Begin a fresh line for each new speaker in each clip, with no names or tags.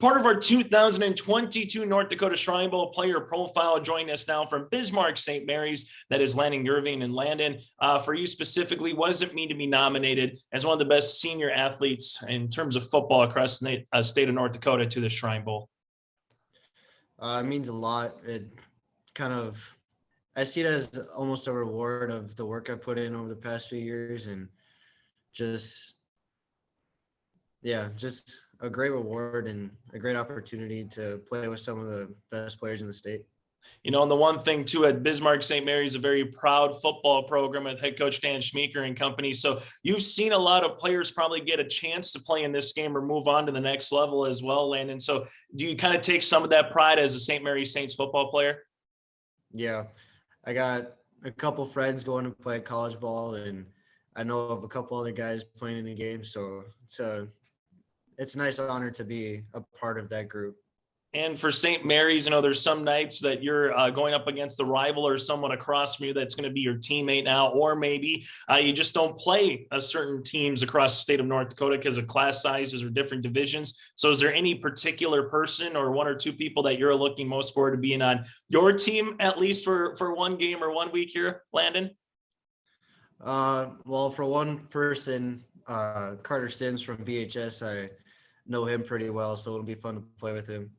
Part of our 2022 North Dakota Shrine Bowl player profile. Joining us now from Bismarck St. Mary's, that is Landon, Gerving, and Landon. For you specifically, what does it mean to be nominated as one of the best senior athletes in terms of football across the state of North Dakota to the Shrine Bowl?
It means a lot. I see it as almost a reward of the work I put in over the past few years, and just a great reward and a great opportunity to play with some of the best players in the state.
You know, and the one thing too at Bismarck St. Mary's, a very proud football program with head coach Dan Schmeeker and company. So you've seen a lot of players probably get a chance to play in this game or move on to the next level as well, Landon. So do you kind of take some of that pride as a St. Mary's Saints football player?
Yeah, I got a couple friends going to play college ball, and I know of a couple other guys playing in the game. So it's a nice honor to be a part of that group.
And for St. Mary's, you know, there's some nights that you're going up against a rival or someone across from you that's going to be your teammate now, or maybe you just don't play certain teams across the state of North Dakota because of class sizes or different divisions. So is there any particular person or one or two people that you're looking most forward to being on your team, at least for one game or 1 week here, Landon?
Well, for one person, Carter Sims from BHS, I know him pretty well, so it'll be fun to play with him.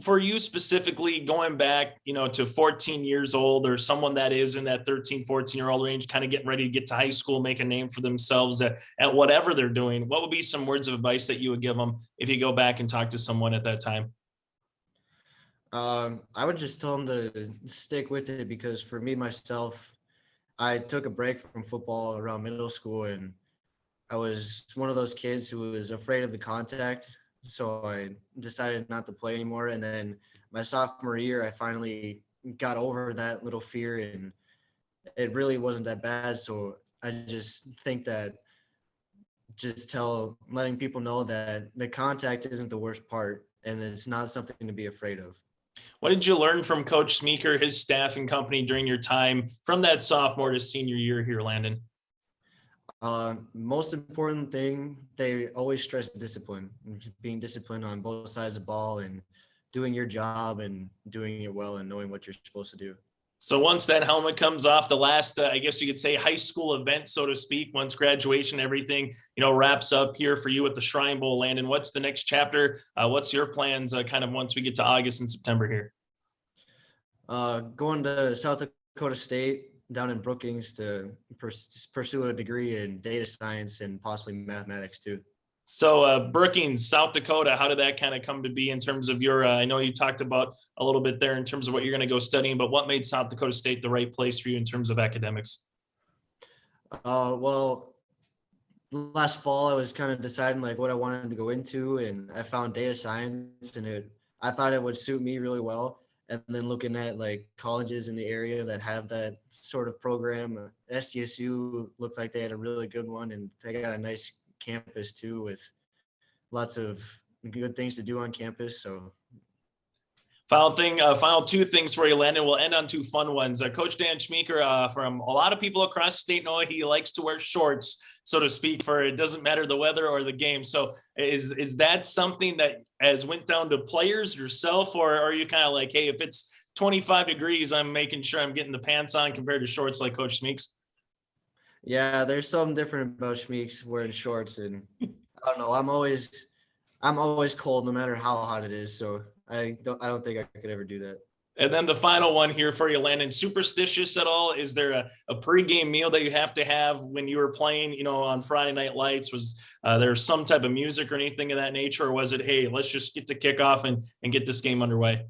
For you specifically, going back, you know, to 14 years old, or someone that is in that 13, 14-year-old range, kind of getting ready to get to high school, make a name for themselves at whatever they're doing, what would be some words of advice that you would give them if you go back and talk to someone at that time?
I would just tell them to stick with it, because for me, myself, I took a break from football around middle school, and I was one of those kids who was afraid of the contact. So I decided not to play anymore. And then my sophomore year, I finally got over that little fear, and it really wasn't that bad. So I just think that letting people know that the contact isn't the worst part, and it's not something to be afraid of.
What did you learn from Coach Schmeeker, his staff and company during your time from that sophomore to senior year here, Landon?
Most important thing, they always stress discipline, being disciplined on both sides of the ball and doing your job and doing it well and knowing what you're supposed to do.
So once that helmet comes off, the last, I guess you could say, high school event, so to speak, once graduation, everything, you know, wraps up here for you at the Shrine Bowl, Landon, what's the next chapter? What's your plans kind of once we get to August and September here?
Going to South Dakota State down in Brookings to pursue a degree in data science and possibly mathematics too.
So Brookings, South Dakota, how did that kind of come to be in terms of your, I know you talked about a little bit there in terms of what you're going to go studying, but what made South Dakota State the right place for you in terms of academics?
Well, last fall I was kind of deciding like what I wanted to go into, and I found data science, and I thought it would suit me really well. And then looking at like colleges in the area that have that sort of program, SDSU looked like they had a really good one, and they got a nice campus too with lots of good things to do on campus. So
final two things for you, Landon. We'll end on two fun ones. Coach Dan Schmeeker, from a lot of people across the state know he likes to wear shorts, so to speak, for it doesn't matter the weather or the game. So is that something that has went down to players yourself, or are you kind of like, hey, if it's 25 degrees, I'm making sure I'm getting the pants on compared to shorts like Coach Schmeeks?
Yeah, there's something different about Schmeeks wearing shorts, and I don't know. I'm always cold no matter how hot it is. So I don't think I could ever do that.
And then the final one here for you, Landon, superstitious at all? Is there a pregame meal that you have to have when you were playing, you know, on Friday Night Lights? Was there some type of music or anything of that nature? Or was it, hey, let's just get to kickoff and get this game underway?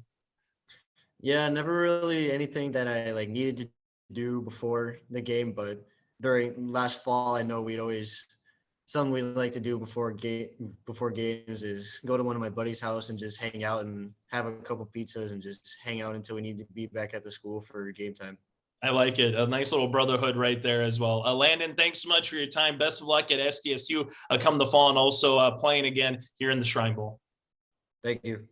Yeah, never really anything that I like needed to do before the game. But during last fall, I know something we like to do before games is go to one of my buddy's house and just hang out and have a couple pizzas and just hang out until we need to be back at the school for game time.
I like it. A nice little brotherhood right there as well. Landon, thanks so much for your time. Best of luck at SDSU come the fall, and also playing again here in the Shrine Bowl.
Thank you.